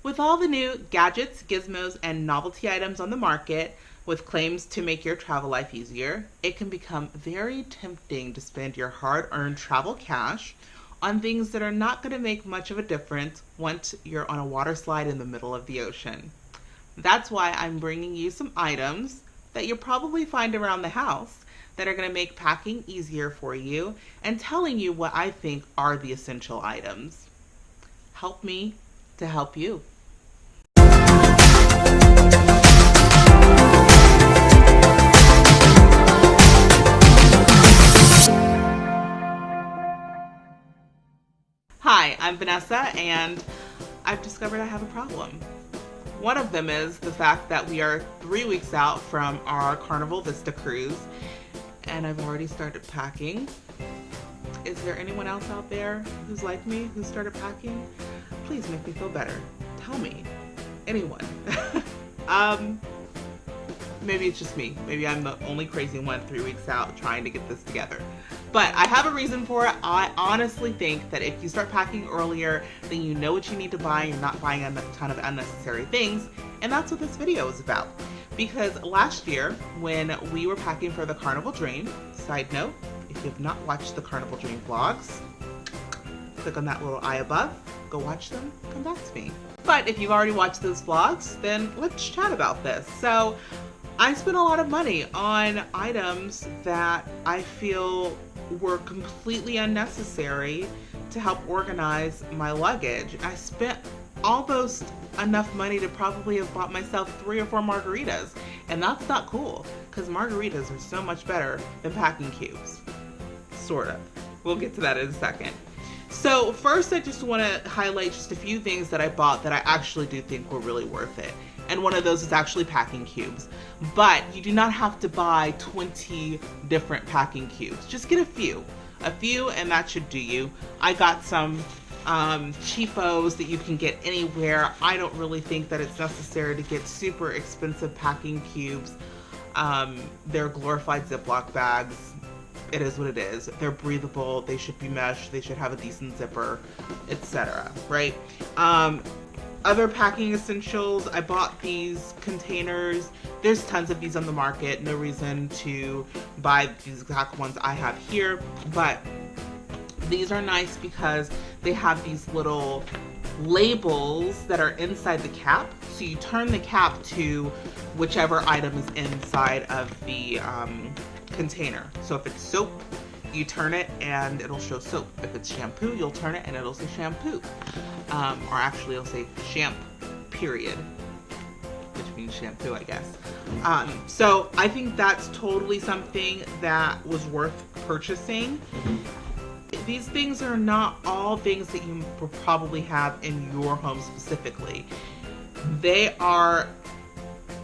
With all the new gadgets, gizmos, and novelty items on the market, with claims to make your travel life easier, it can become very tempting to spend your hard earned travel cash on things that are not going to make much of a difference once you're on a water slide in the middle of the ocean. That's why I'm bringing you some items that you'll probably find around the house that are going to make packing easier for you and telling you what I think are the essential items. Help me to help you. Hi, I'm Vanessa, and I've discovered I have a problem. One of them is the fact that we are 3 weeks out from our Carnival Vista cruise, and I've already started packing. Is there anyone else out there who's like me, who started packing? Please make me feel better. Tell me. Anyone. Maybe it's just me. Maybe I'm the only crazy one 3 weeks out trying to get this together. But I have a reason for it. I honestly think that if you start packing earlier, then you know what you need to buy. You're not buying a ton of unnecessary things. And that's what this video is about. Because last year, when we were packing for the Carnival Dream, side note, if you have not watched the Carnival Dream vlogs, click on that little eye above, go watch them, come back to me. But if you've already watched those vlogs, then let's chat about this. So I spent a lot of money on items that I feel were completely unnecessary to help organize my luggage. I spent almost enough money to probably have bought myself 3 or 4 margaritas, and that's not cool because margaritas are so much better than packing cubes. Sort of. We'll get to that in a second. So first, I just want to highlight just a few things that I bought that I actually do think were really worth it. And one of those is actually packing cubes. But you do not have to buy 20 different packing cubes. Just get a few, and that should do you. I got some cheapos that you can get anywhere. I don't really think that it's necessary to get super expensive packing cubes. They're glorified Ziploc bags. It is what it is. They're breathable. They should be mesh. They should have a decent zipper, etc. Right? Other packing essentials, I bought these containers. There's tons of these on the market. No reason to buy these exact ones I have here, but these are nice because they have these little labels that are inside the cap. So you turn the cap to whichever item is inside of the container. So if it's soap, you turn it and it'll show soap. If it's shampoo, you'll turn it and it'll say shampoo. Or actually it'll say champ, period, which means shampoo, I guess. So I think that's totally something that was worth purchasing. These things are not all things that you will probably have in your home specifically. They are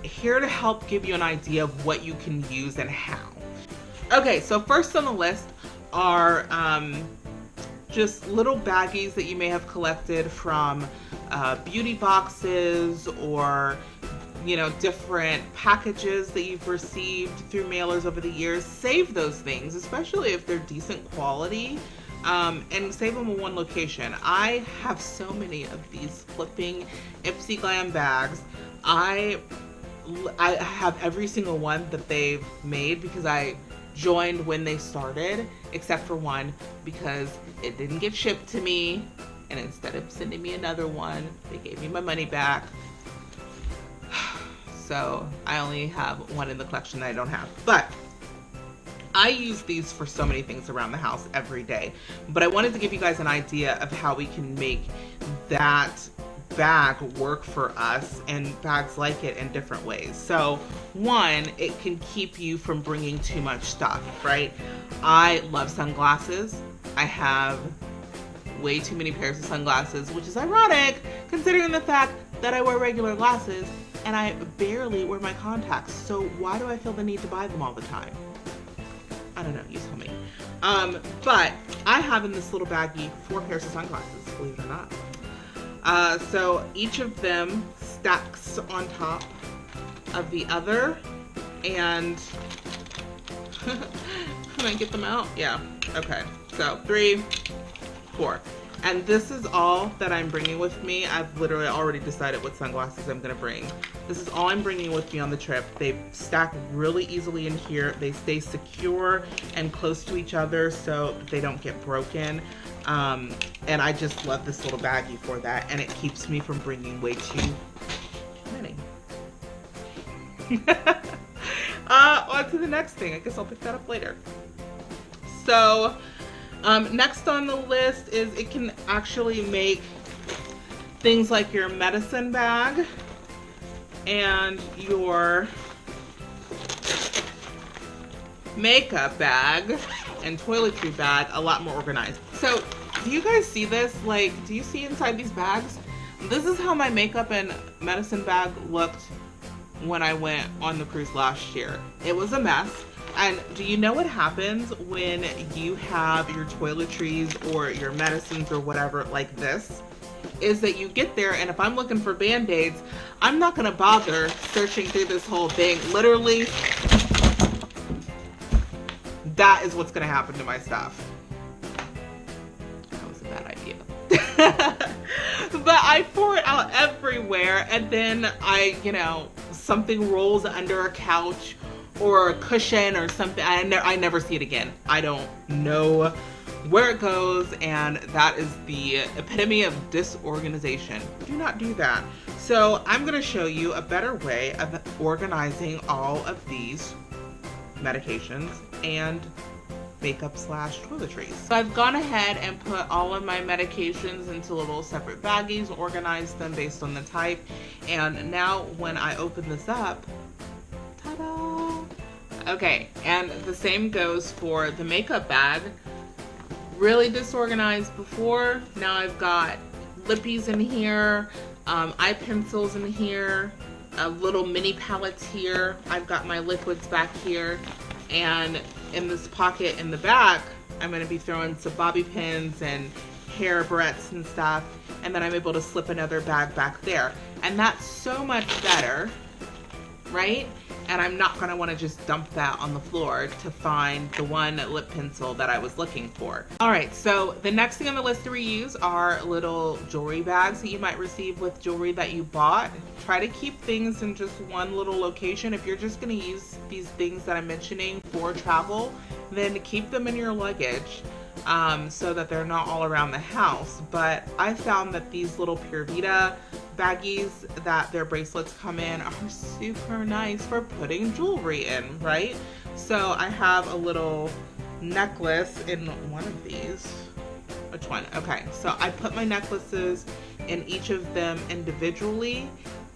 here to help give you an idea of what you can use and how. Okay, so first on the list are just little baggies that you may have collected from beauty boxes or, you know, different packages that you've received through mailers over the years. Save those things, especially if they're decent quality, and save them in one location. I have so many of these flipping Ipsy Glam bags. I have every single one that they've made because I joined when they started, except for one because it didn't get shipped to me, and instead of sending me another one, they gave me my money back. So I only have one in the collection that I don't have. But I use these for so many things around the house every day. But I wanted to give you guys an idea of how we can make that bag work for us and bags like it in different ways. So one, it can keep you from bringing too much stuff, right? I love sunglasses. I have way too many pairs of sunglasses, which is ironic considering the fact that I wear regular glasses and I barely wear my contacts. So why do I feel the need to buy them all the time? I don't know, you tell me. But I have in this little baggie 4 pairs of sunglasses, believe it or not. So each of them stacks on top of the other, and can I get them out? Yeah, okay. So 3, 4. And this is all that I'm bringing with me. I've literally already decided what sunglasses I'm gonna bring. This is all I'm bringing with me on the trip. They stack really easily in here. They stay secure and close to each other so they don't get broken. And I just love this little baggie for that. And it keeps me from bringing way too many. On to the next thing. I guess I'll pick that up later. So, next on the list is it can actually make things like your medicine bag and your makeup bag and toiletry bag a lot more organized. So, do you guys see this? Like, do you see inside these bags? This is how my makeup and medicine bag looked when I went on the cruise last year. It was a mess. And do you know what happens when you have your toiletries or your medicines or whatever like this? Is that you get there, and if I'm looking for Band-Aids, I'm not gonna bother searching through this whole thing. Literally, that is what's gonna happen to my stuff. That was a bad idea. But I pour it out everywhere, and then something rolls under a couch or a cushion or something. I never see it again. I don't know where it goes, and that is the epitome of disorganization. Do not do that. So I'm gonna show you a better way of organizing all of these medications and makeup / toiletries. So I've gone ahead and put all of my medications into little separate baggies, organized them based on the type, and now when I open this up, ta-da! Okay, and the same goes for the makeup bag. Really disorganized before. Now I've got lippies in here, eye pencils in here, little mini palettes here. I've got my liquids back here, and in this pocket in the back, I'm going to be throwing some bobby pins and hair barrettes and stuff, and then I'm able to slip another bag back there. And that's so much better, right? And I'm not going to want to just dump that on the floor to find the one lip pencil that I was looking for. All right, so the next thing on the list to reuse are little jewelry bags that you might receive with jewelry that you bought. Try to keep things in just one little location. If you're just going to use these things that I'm mentioning for travel, then keep them in your luggage so that they're not all around the house. But I found that these little Pure Vita baggies that their bracelets come in are super nice for putting jewelry in, right? So I have a little necklace in one of these. Which one? Okay, so I put my necklaces in each of them individually,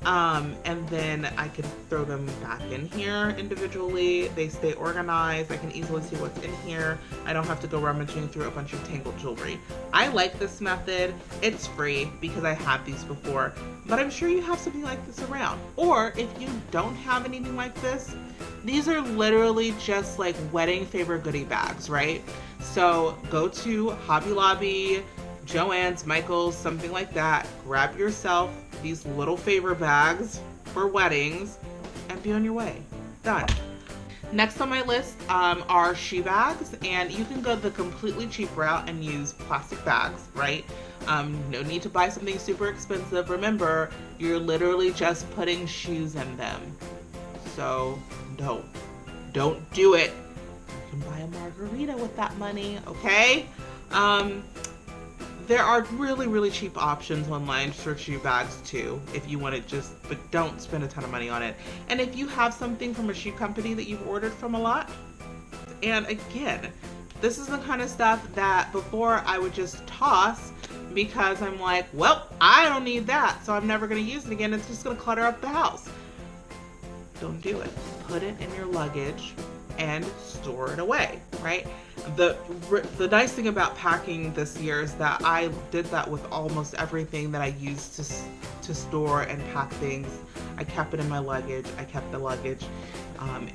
and then I can throw them back in here individually. They stay organized. I can easily see what's in here. I don't have to go rummaging through a bunch of tangled jewelry. I like this method. It's free because I had these before, but I'm sure you have something like this around. Or if you don't have anything like this, these are literally just like wedding favor goodie bags, right? So go to Hobby Lobby, Joann's, Michael's, something like that. Grab yourself these little favor bags for weddings and be on your way. Done. Next on my list are shoe bags, and you can go the completely cheap route and use plastic bags, right? No need to buy something super expensive. Remember, you're literally just putting shoes in them. So don't do it. You can buy a margarita with that money, okay? There are really cheap options online for shoe bags too, if you want it but don't spend a ton of money on it. And if you have something from a shoe company that you've ordered from a lot, and again, this is the kind of stuff that before I would just toss because I'm like, well, I don't need that, so I'm never gonna use it again. It's just gonna clutter up the house. Don't do it. Put it in your luggage and store it away, right? The nice thing about packing this year is that I did that with almost everything that I used to store and pack things. I kept it in my luggage. I kept the luggage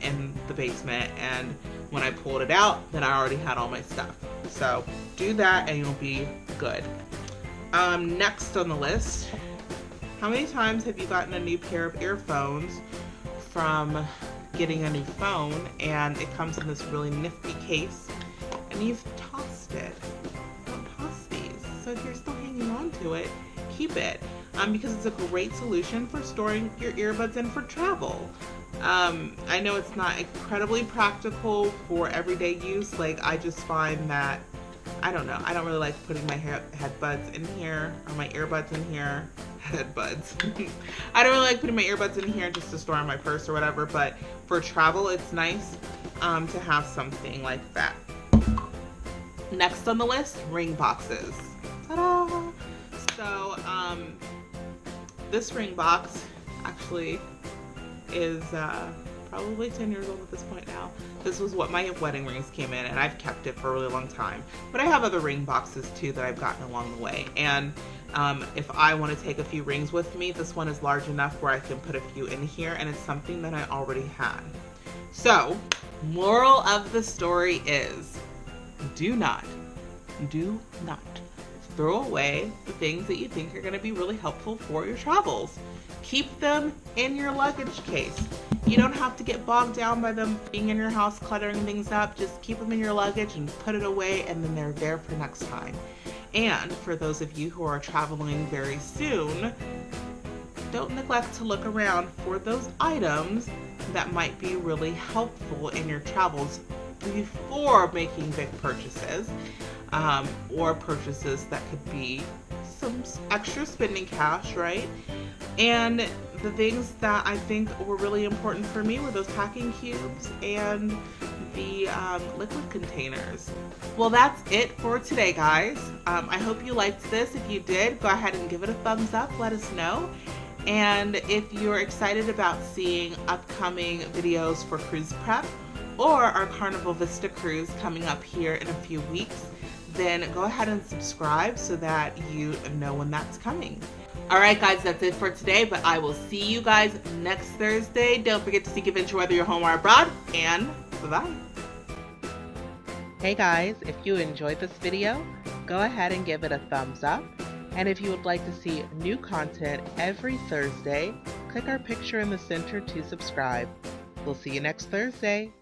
in the basement, and when I pulled it out, then I already had all my stuff. So do that and you'll be good. Next on the list, how many times have you gotten a new pair of earphones from getting a new phone, and it comes in this really nifty case, and you've tossed it? Don't toss these. So if you're still to it, keep it. Because it's a great solution for storing your earbuds in for travel. I know it's not incredibly practical for everyday use. Like, I just find that, I don't know, I don't really like putting my headbuds in here, or my earbuds in here. Headbuds. I don't really like putting my earbuds in here just to store in my purse or whatever, but for travel, it's nice to have something like that. Next on the list, ring boxes. Ta-da! So, this ring box actually is probably 10 years old at this point now. This was what my wedding rings came in, and I've kept it for a really long time. But I have other ring boxes too that I've gotten along the way. And if I want to take a few rings with me, this one is large enough where I can put a few in here, and it's something that I already had. So, moral of the story is, do not throw away the things that you think are going to be really helpful for your travels. Keep them in your luggage case. You don't have to get bogged down by them being in your house, cluttering things up. Just keep them in your luggage and put it away, and then they're there for next time. And for those of you who are traveling very soon, don't neglect to look around for those items that might be really helpful in your travels before making big purchases, or purchases that could be some extra spending cash, right? And the things that I think were really important for me were those packing cubes and the liquid containers. Well, that's it for today, guys. I hope you liked this. If you did, go ahead and give it a thumbs up. Let us know. And if you're excited about seeing upcoming videos for cruise prep or our Carnival Vista cruise coming up here in a few weeks, then go ahead and subscribe so that you know when that's coming. Alright guys, that's it for today, but I will see you guys next Thursday. Don't forget to seek adventure whether you're home or abroad, and bye-bye. Hey guys, if you enjoyed this video, go ahead and give it a thumbs up. And if you would like to see new content every Thursday, click our picture in the center to subscribe. We'll see you next Thursday.